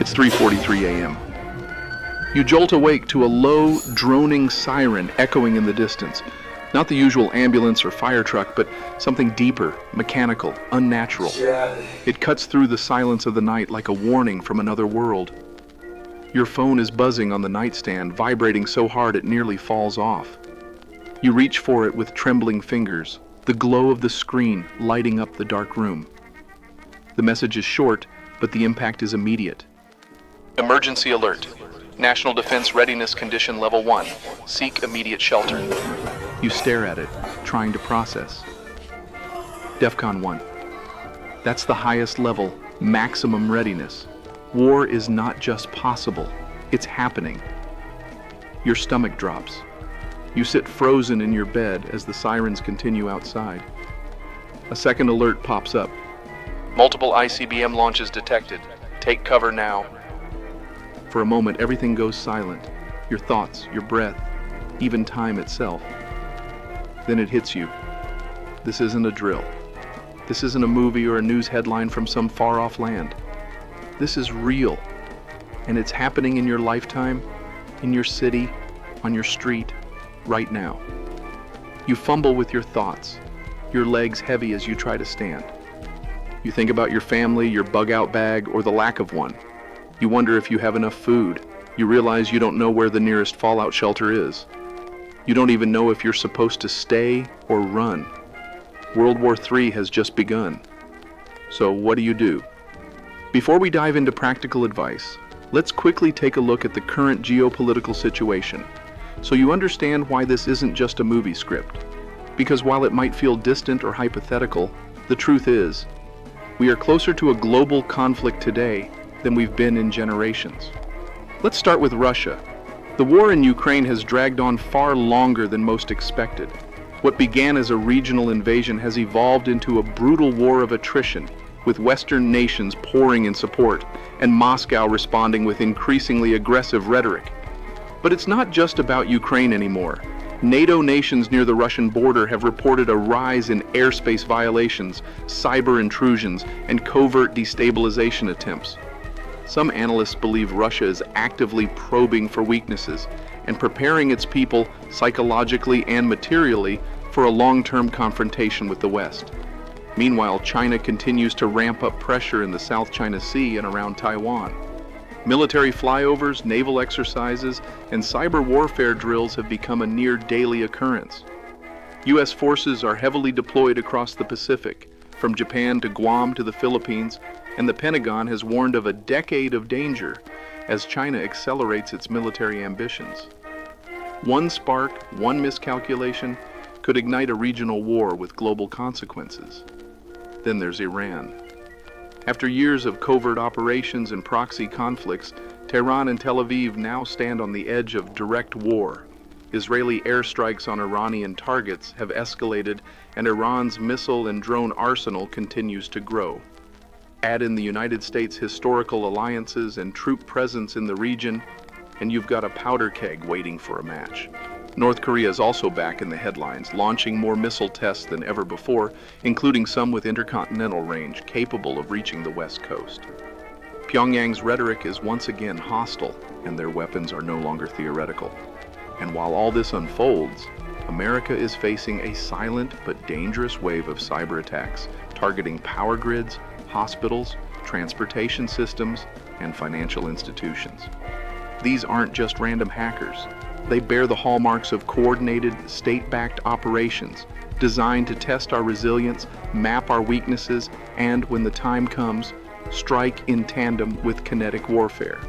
It's 3:43 a.m. You jolt awake to a low, droning siren echoing in the distance. Not the usual ambulance or fire truck, but something deeper, mechanical, unnatural. It cuts through the silence of the night like a warning from another world. Your phone is buzzing on the nightstand, vibrating so hard it nearly falls off. You reach for it with trembling fingers, the glow of the screen lighting up the dark room. The message is short, but the impact is immediate. Emergency alert. National Defense Readiness Condition Level 1. Seek immediate shelter. You stare at it, trying to process. DEFCON 1. That's the highest level, maximum readiness. War is not just possible, it's happening. Your stomach drops. You sit frozen in your bed as the sirens continue outside. A second alert pops up. Multiple ICBM launches detected. Take cover now. For a moment, everything goes silent. Your thoughts, your breath, even time itself. Then it hits you. This isn't a drill. This isn't a movie or a news headline from some far-off land. This is real, and it's happening in your lifetime, in your city, on your street, right now. You fumble with your thoughts, your legs heavy as you try to stand. You think about your family, your bug-out bag, or the lack of one. You wonder if you have enough food. You realize you don't know where the nearest fallout shelter is. You don't even know if you're supposed to stay or run. World War III has just begun. So what do you do? Before we dive into practical advice, let's quickly take a look at the current geopolitical situation, so you understand why this isn't just a movie script. Because while it might feel distant or hypothetical, the truth is, we are closer to a global conflict today than we've been in generations. Let's start with Russia. The war in Ukraine has dragged on far longer than most expected. What began as a regional invasion has evolved into a brutal war of attrition, with Western nations pouring in support, and Moscow responding with increasingly aggressive rhetoric. But it's not just about Ukraine anymore. NATO nations near the Russian border have reported a rise in airspace violations, cyber intrusions, and covert destabilization attempts. Some analysts believe Russia is actively probing for weaknesses and preparing its people psychologically and materially for a long-term confrontation with the West. Meanwhile, China continues to ramp up pressure in the South China Sea and around Taiwan. Military flyovers, naval exercises, and cyber warfare drills have become a near daily occurrence. U.S. forces are heavily deployed across the Pacific, from Japan to Guam to the Philippines, and the Pentagon has warned of a decade of danger as China accelerates its military ambitions. One spark, one miscalculation, could ignite a regional war with global consequences. Then there's Iran. After years of covert operations and proxy conflicts, Tehran and Tel Aviv now stand on the edge of direct war. Israeli airstrikes on Iranian targets have escalated, and Iran's missile and drone arsenal continues to grow. Add in the United States' historical alliances and troop presence in the region, and you've got a powder keg waiting for a match. North Korea is also back in the headlines, launching more missile tests than ever before, including some with intercontinental range capable of reaching the West Coast. Pyongyang's rhetoric is once again hostile, and their weapons are no longer theoretical. And while all this unfolds, America is facing a silent but dangerous wave of cyber attacks, targeting power grids, hospitals, transportation systems, and financial institutions. These aren't just random hackers. They bear the hallmarks of coordinated, state-backed operations designed to test our resilience, map our weaknesses, and, when the time comes, strike in tandem with kinetic warfare.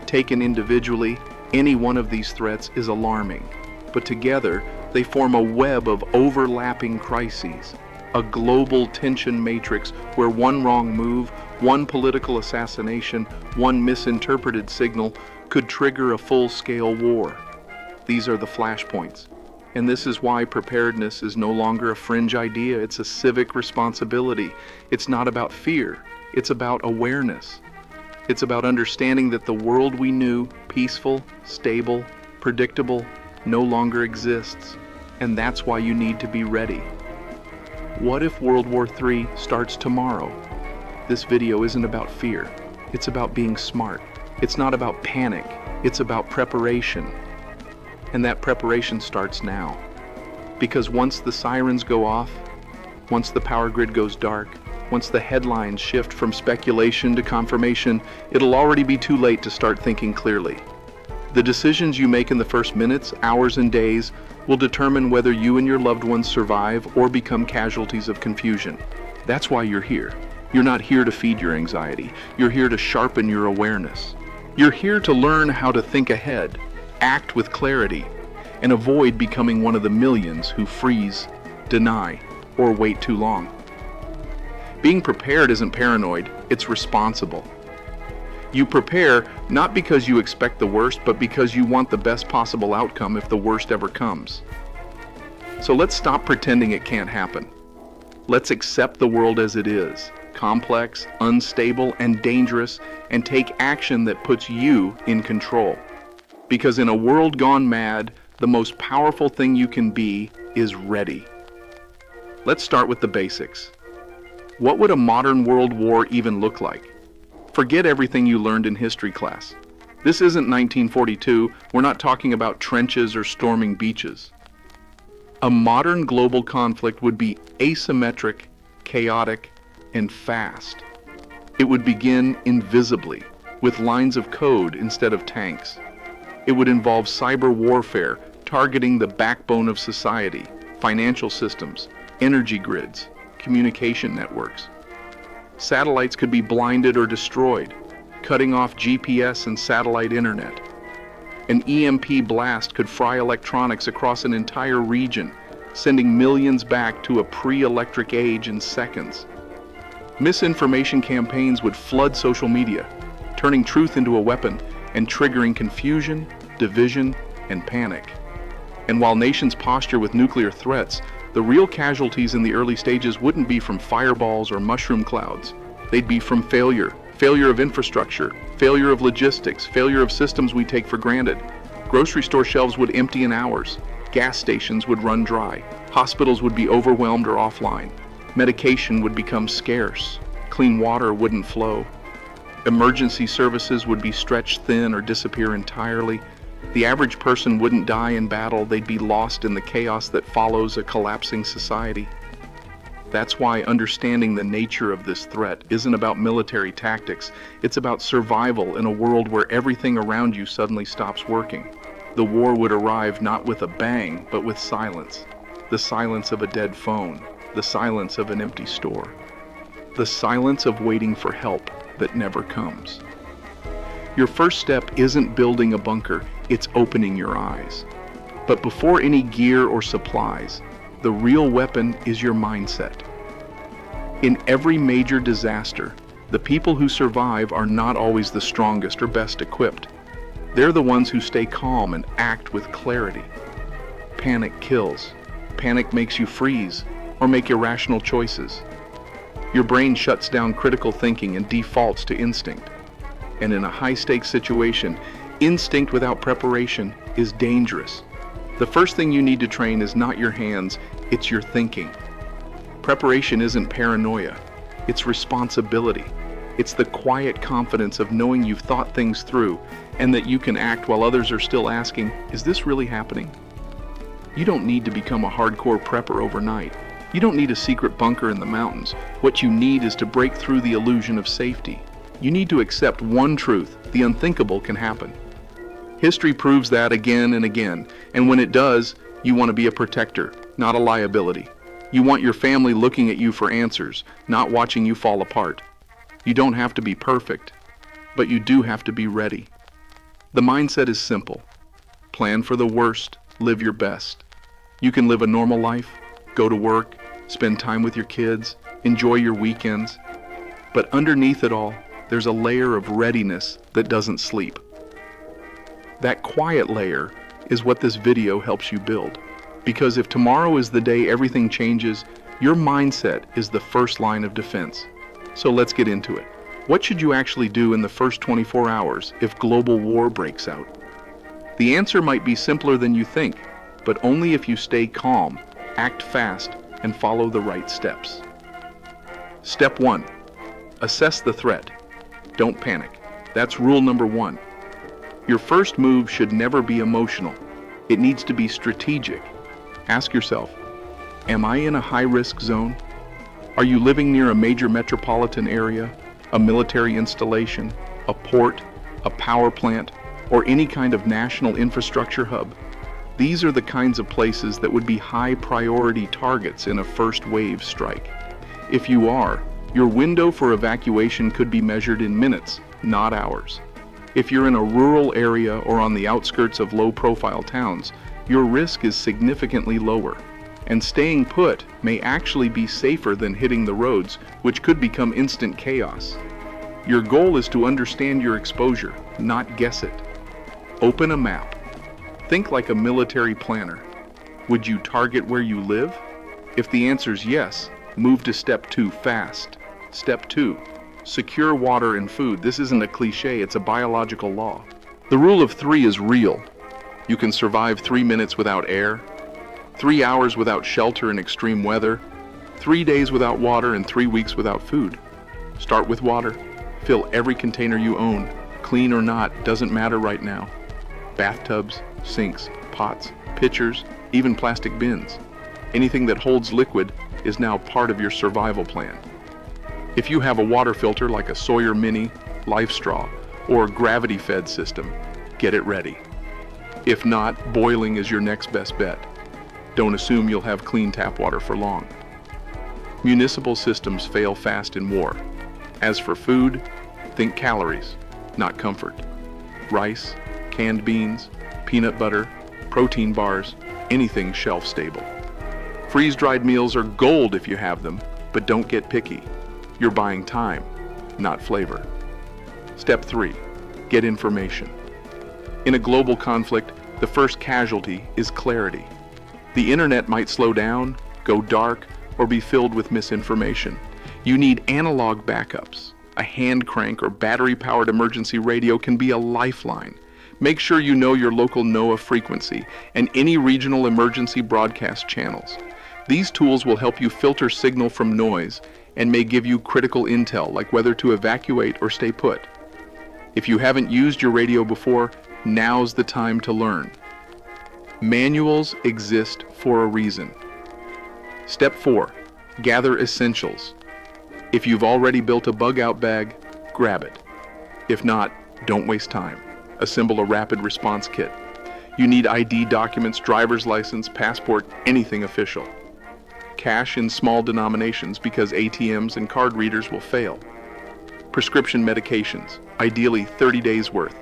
Taken individually, any one of these threats is alarming, but together they form a web of overlapping crises, a global tension matrix where one wrong move, one political assassination, one misinterpreted signal could trigger a full-scale war. These are the flashpoints, and this is why preparedness is no longer a fringe idea. It's a civic responsibility. It's not about fear, it's about awareness. It's about understanding that the world we knew, peaceful, stable, predictable, no longer exists, and that's why you need to be ready. What if World War III starts tomorrow? This video isn't about fear, it's about being smart. It's not about panic, it's about preparation. And that preparation starts now. Because once the sirens go off, once the power grid goes dark, once the headlines shift from speculation to confirmation, it'll already be too late to start thinking clearly. The decisions you make in the first minutes, hours, and days will determine whether you and your loved ones survive or become casualties of confusion. That's why you're here. You're not here to feed your anxiety. You're here to sharpen your awareness. You're here to learn how to think ahead, act with clarity, and avoid becoming one of the millions who freeze, deny, or wait too long. Being prepared isn't paranoid, it's responsible. You prepare not because you expect the worst, but because you want the best possible outcome if the worst ever comes. So let's stop pretending it can't happen. Let's accept the world as it is, complex, unstable, and dangerous, and take action that puts you in control. Because in a world gone mad, the most powerful thing you can be is ready. Let's start with the basics. What would a modern world war even look like? Forget everything you learned in history class. This isn't 1942. We're not talking about trenches or storming beaches. A modern global conflict would be asymmetric, chaotic, and fast. It would begin invisibly, with lines of code instead of tanks. It would involve cyber warfare, targeting the backbone of society, financial systems, energy grids, communication networks. Satellites could be blinded or destroyed, cutting off GPS and satellite internet. An EMP blast could fry electronics across an entire region, sending millions back to a pre-electric age in seconds. Misinformation campaigns would flood social media, turning truth into a weapon and triggering confusion, division, and panic. And while nations posture with nuclear threats, the real casualties in the early stages wouldn't be from fireballs or mushroom clouds. They'd be from failure of infrastructure, failure of logistics, failure of systems we take for granted. Grocery store shelves would empty in hours. Gas stations would run dry. Hospitals would be overwhelmed or offline. Medication would become scarce. Clean water wouldn't flow. Emergency services would be stretched thin or disappear entirely. The average person wouldn't die in battle, they'd be lost in the chaos that follows a collapsing society. That's why understanding the nature of this threat isn't about military tactics, it's about survival in a world where everything around you suddenly stops working. The war would arrive not with a bang, but with silence. The silence of a dead phone, the silence of an empty store, the silence of waiting for help that never comes. Your first step isn't building a bunker, it's opening your eyes. But before any gear or supplies, the real weapon is your mindset. In every major disaster, the people who survive are not always the strongest or best equipped. They're the ones who stay calm and act with clarity. Panic kills. Panic makes you freeze or make irrational choices. Your brain shuts down critical thinking and defaults to instinct. And in a high-stakes situation, instinct without preparation is dangerous. The first thing you need to train is not your hands, it's your thinking. Preparation isn't paranoia, it's responsibility. It's the quiet confidence of knowing you've thought things through and that you can act while others are still asking, is this really happening? You don't need to become a hardcore prepper overnight. You don't need a secret bunker in the mountains. What you need is to break through the illusion of safety. You need to accept one truth: the unthinkable can happen. History proves that again and again, and when it does, you want to be a protector, not a liability. You want your family looking at you for answers, not watching you fall apart. You don't have to be perfect, but you do have to be ready. The mindset is simple. Plan for the worst, live your best. You can live a normal life, go to work, spend time with your kids, enjoy your weekends. But underneath it all, there's a layer of readiness that doesn't sleep. That quiet layer is what this video helps you build. Because if tomorrow is the day everything changes, your mindset is the first line of defense. So let's get into it. What should you actually do in the first 24 hours if global war breaks out? The answer might be simpler than you think, but only if you stay calm, act fast, and follow the right steps. Step 1. Assess the threat. Don't panic. That's rule number 1. Your first move should never be emotional. It needs to be strategic. Ask yourself, am I in a high-risk zone? Are you living near a major metropolitan area, a military installation, a port, a power plant, or any kind of national infrastructure hub? These are the kinds of places that would be high-priority targets in a first-wave strike. If you are, your window for evacuation could be measured in minutes, not hours. If you're in a rural area or on the outskirts of low-profile towns, your risk is significantly lower, and staying put may actually be safer than hitting the roads, which could become instant chaos. Your goal is to understand your exposure, not guess it. Open a map. Think like a military planner. Would you target where you live? If the answer's yes, move to step 2 fast. Step 2. Secure water and food. This isn't a cliche, it's a biological law. The rule of 3 is real. You can survive 3 minutes without air, 3 hours without shelter in extreme weather, 3 days without water, and 3 weeks without food. Start with water. Fill every container you own. Clean or not, doesn't matter right now. Bathtubs, sinks, pots, pitchers, even plastic bins. Anything that holds liquid is now part of your survival plan. If you have a water filter like a Sawyer Mini, Life Straw, or gravity-fed system, get it ready. If not, boiling is your next best bet. Don't assume you'll have clean tap water for long. Municipal systems fail fast in war. As for food, think calories, not comfort. Rice, canned beans, peanut butter, protein bars, anything shelf-stable. Freeze-dried meals are gold if you have them, but don't get picky. You're buying time, not flavor. Step 3. Get information. In a global conflict, the first casualty is clarity. The internet might slow down, go dark, or be filled with misinformation. You need analog backups. A hand crank or battery-powered emergency radio can be a lifeline. Make sure you know your local NOAA frequency and any regional emergency broadcast channels. These tools will help you filter signal from noise and may give you critical intel like whether to evacuate or stay put. If you haven't used your radio before, now's the time to learn. Manuals exist for a reason. Step 4. Gather essentials. If you've already built a bug-out bag, grab it. If not, don't waste time. Assemble a rapid response kit. You need ID documents, driver's license, passport, anything official. Cash in small denominations because ATMs and card readers will fail. Prescription medications, ideally 30 days worth.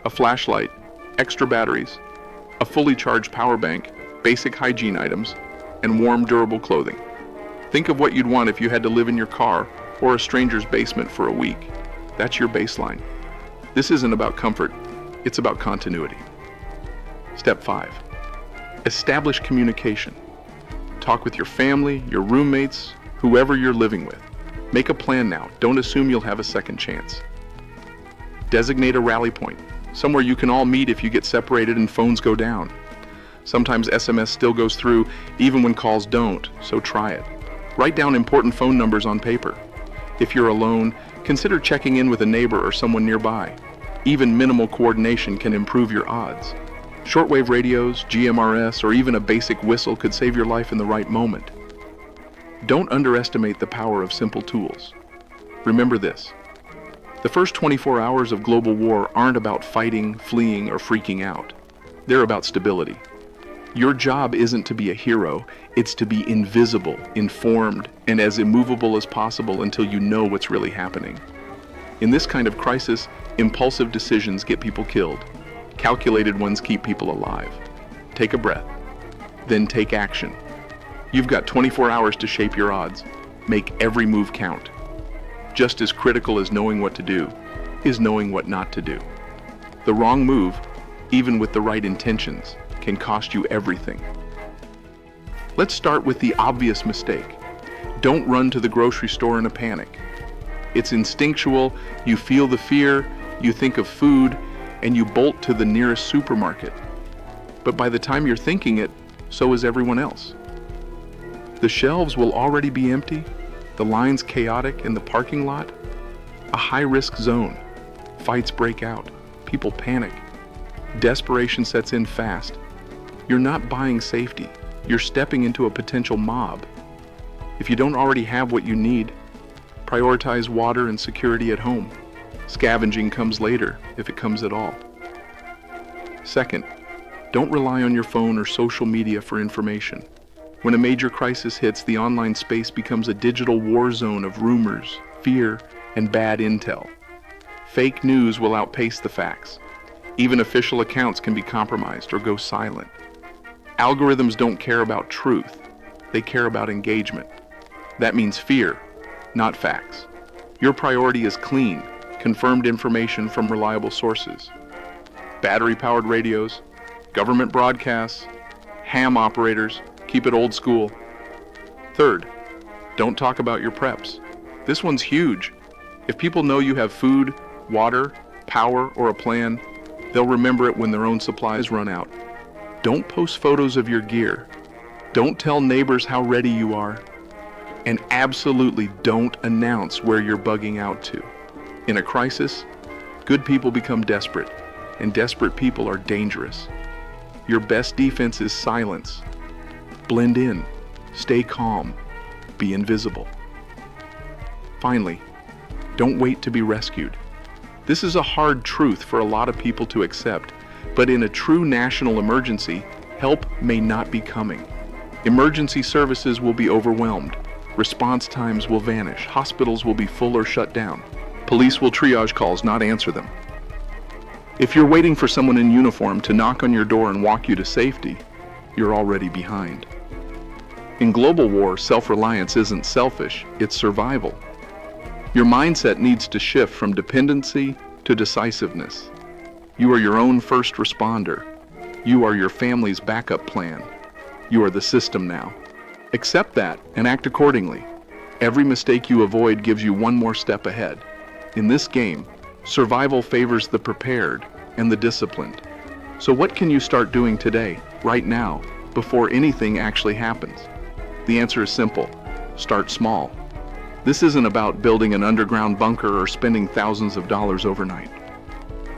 A flashlight, extra batteries, a fully charged power bank, basic hygiene items, and warm, durable clothing. Think of what you'd want if you had to live in your car or a stranger's basement for a week. That's your baseline. This isn't about comfort, it's about continuity. Step 5. Establish communication. Talk with your family, your roommates, whoever you're living with. Make a plan now. Don't assume you'll have a second chance. Designate a rally point, somewhere you can all meet if you get separated and phones go down. Sometimes SMS still goes through even when calls don't, so try it. Write down important phone numbers on paper. If you're alone, consider checking in with a neighbor or someone nearby. Even minimal coordination can improve your odds. Shortwave radios, GMRS, or even a basic whistle could save your life in the right moment. Don't underestimate the power of simple tools. Remember this: the first 24 hours of global war aren't about fighting, fleeing, or freaking out. They're about stability. Your job isn't to be a hero, it's to be invisible, informed, and as immovable as possible until you know what's really happening. In this kind of crisis, impulsive decisions get people killed. Calculated ones keep people alive. Take a breath, then take action. You've got 24 hours to shape your odds. Make every move count. Just as critical as knowing what to do is knowing what not to do. The wrong move, even with the right intentions, can cost you everything. Let's start with the obvious mistake. Don't run to the grocery store in a panic. It's instinctual, you feel the fear, you think of food, and you bolt to the nearest supermarket. But by the time you're thinking it, so is everyone else. The shelves will already be empty, the lines chaotic in the parking lot, a high-risk zone. Fights break out. People panic. Desperation sets in fast. You're not buying safety. You're stepping into a potential mob. If you don't already have what you need, prioritize water and security at home. Scavenging comes later, if it comes at all. Second, don't rely on your phone or social media for information. When a major crisis hits, the online space becomes a digital war zone of rumors, fear, and bad intel. Fake news will outpace the facts. Even official accounts can be compromised or go silent. Algorithms don't care about truth. They care about engagement. That means fear, not facts. Your priority is clean, confirmed information from reliable sources. Battery-powered radios, government broadcasts, ham operators, keep it old school. Third, don't talk about your preps. This one's huge. If people know you have food, water, power, or a plan, they'll remember it when their own supplies run out. Don't post photos of your gear. Don't tell neighbors how ready you are. And absolutely don't announce where you're bugging out to. In a crisis, good people become desperate, and desperate people are dangerous. Your best defense is silence. Blend in, stay calm, be invisible. Finally, don't wait to be rescued. This is a hard truth for a lot of people to accept, but in a true national emergency, help may not be coming. Emergency services will be overwhelmed. Response times will vanish. Hospitals will be full or shut down. Police will triage calls, not answer them. If you're waiting for someone in uniform to knock on your door and walk you to safety, you're already behind. In global war, self-reliance isn't selfish, it's survival. Your mindset needs to shift from dependency to decisiveness. You are your own first responder. You are your family's backup plan. You are the system now. Accept that and act accordingly. Every mistake you avoid gives you one more step ahead. In this game, survival favors the prepared and the disciplined. So what can you start doing today, right now, before anything actually happens? The answer is simple. Start small. This isn't about building an underground bunker or spending thousands of dollars overnight.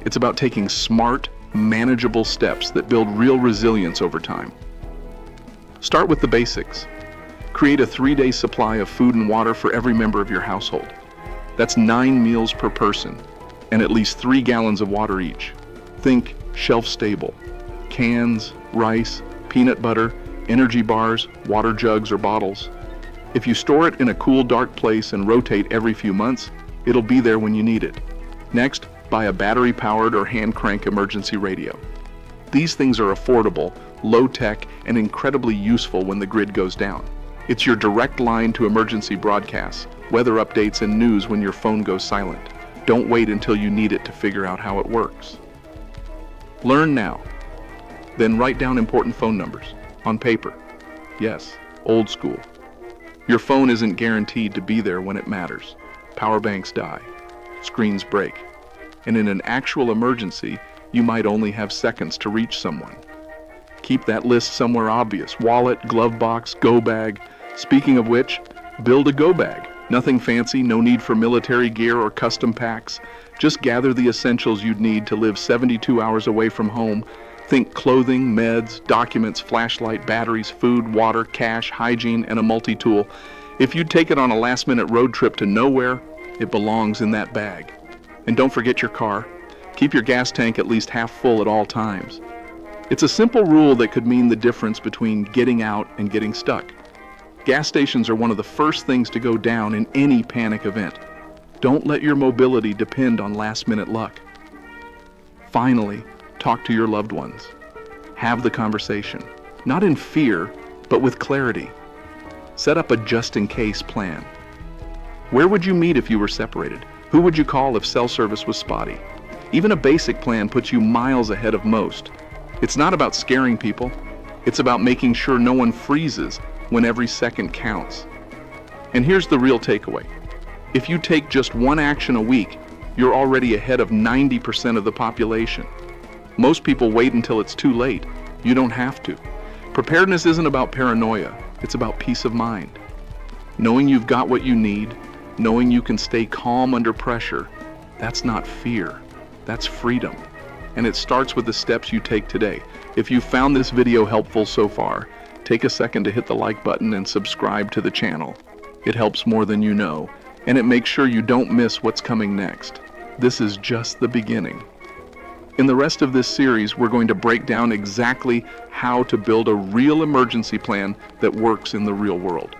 It's about taking smart, manageable steps that build real resilience over time. Start with the basics. Create a 3-day supply of food and water for every member of your household. That's 9 meals per person, and at least 3 gallons of water each. Think shelf-stable. Cans, rice, peanut butter, energy bars, water jugs, or bottles. If you store it in a cool, dark place and rotate every few months, it'll be there when you need it. Next, buy a battery-powered or hand-crank emergency radio. These things are affordable, low-tech, and incredibly useful when the grid goes down. It's your direct line to emergency broadcasts, weather updates, and news when your phone goes silent. Don't wait until you need it to figure out how it works. Learn now. Then write down important phone numbers on paper. Yes, old school. Your phone isn't guaranteed to be there when it matters. Power banks die. Screens break. And in an actual emergency, you might only have seconds to reach someone. Keep that list somewhere obvious. Wallet, glove box, go bag. Speaking of which, build a go bag. Nothing fancy, no need for military gear or custom packs. Just gather the essentials you'd need to live 72 hours away from home. Think clothing, meds, documents, flashlight, batteries, food, water, cash, hygiene, and a multi-tool. If you take it on a last-minute road trip to nowhere, it belongs in that bag. And don't forget your car. Keep your gas tank at least half full at all times. It's a simple rule that could mean the difference between getting out and getting stuck. Gas stations are one of the first things to go down in any panic event. Don't let your mobility depend on last-minute luck. Finally, talk to your loved ones. Have the conversation, not in fear, but with clarity. Set up a just-in-case plan. Where would you meet if you were separated? Who would you call if cell service was spotty? Even a basic plan puts you miles ahead of most. It's not about scaring people. It's about making sure no one freezes when every second counts. And here's the real takeaway. If you take just one action a week, you're already ahead of 90% of the population. Most people wait until it's too late. You don't have to. Preparedness isn't about paranoia. It's about peace of mind. Knowing you've got what you need, knowing you can stay calm under pressure, that's not fear. That's freedom. And it starts with the steps you take today. If you found this video helpful so far, take a second to hit the like button and subscribe to the channel. It helps more than you know, and it makes sure you don't miss what's coming next. This is just the beginning. In the rest of this series, we're going to break down exactly how to build a real emergency plan that works in the real world.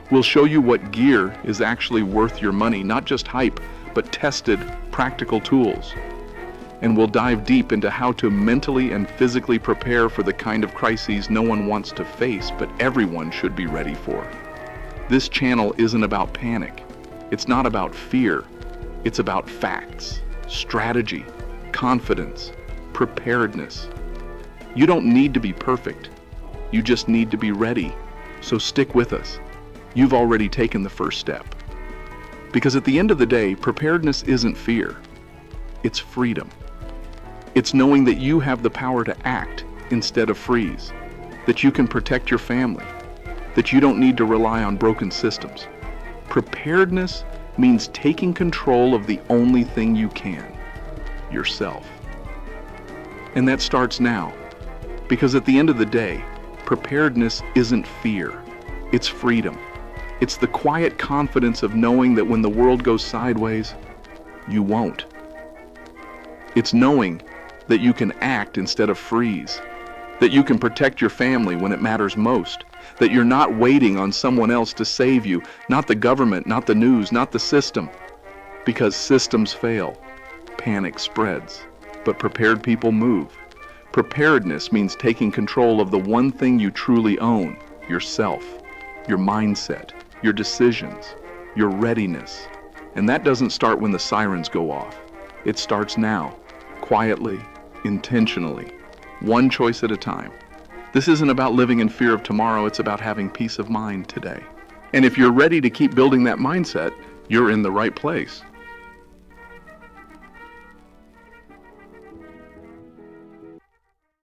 We'll show you what gear is actually worth your money, not just hype, but tested, practical tools. And we'll dive deep into how to mentally and physically prepare for the kind of crises no one wants to face, but everyone should be ready for. This channel isn't about panic. It's not about fear. It's about facts, strategy, confidence, preparedness. You don't need to be perfect. You just need to be ready. So stick with us. You've already taken the first step. Because at the end of the day, preparedness isn't fear. It's freedom. It's knowing that you have the power to act instead of freeze, that you can protect your family, that you don't need to rely on broken systems. Preparedness means taking control of the only thing you can, yourself. And that starts now, because at the end of the day, preparedness isn't fear, it's freedom. It's the quiet confidence of knowing that when the world goes sideways, you won't. It's knowing that you can act instead of freeze, that you can protect your family when it matters most, that you're not waiting on someone else to save you, not the government, not the news, not the system. Because systems fail, panic spreads, but prepared people move. Preparedness means taking control of the one thing you truly own, yourself, your mindset, your decisions, your readiness. And that doesn't start when the sirens go off. It starts now, quietly, intentionally, one choice at a time. This isn't about living in fear of tomorrow, it's about having peace of mind today. And if you're ready to keep building that mindset, you're in the right place.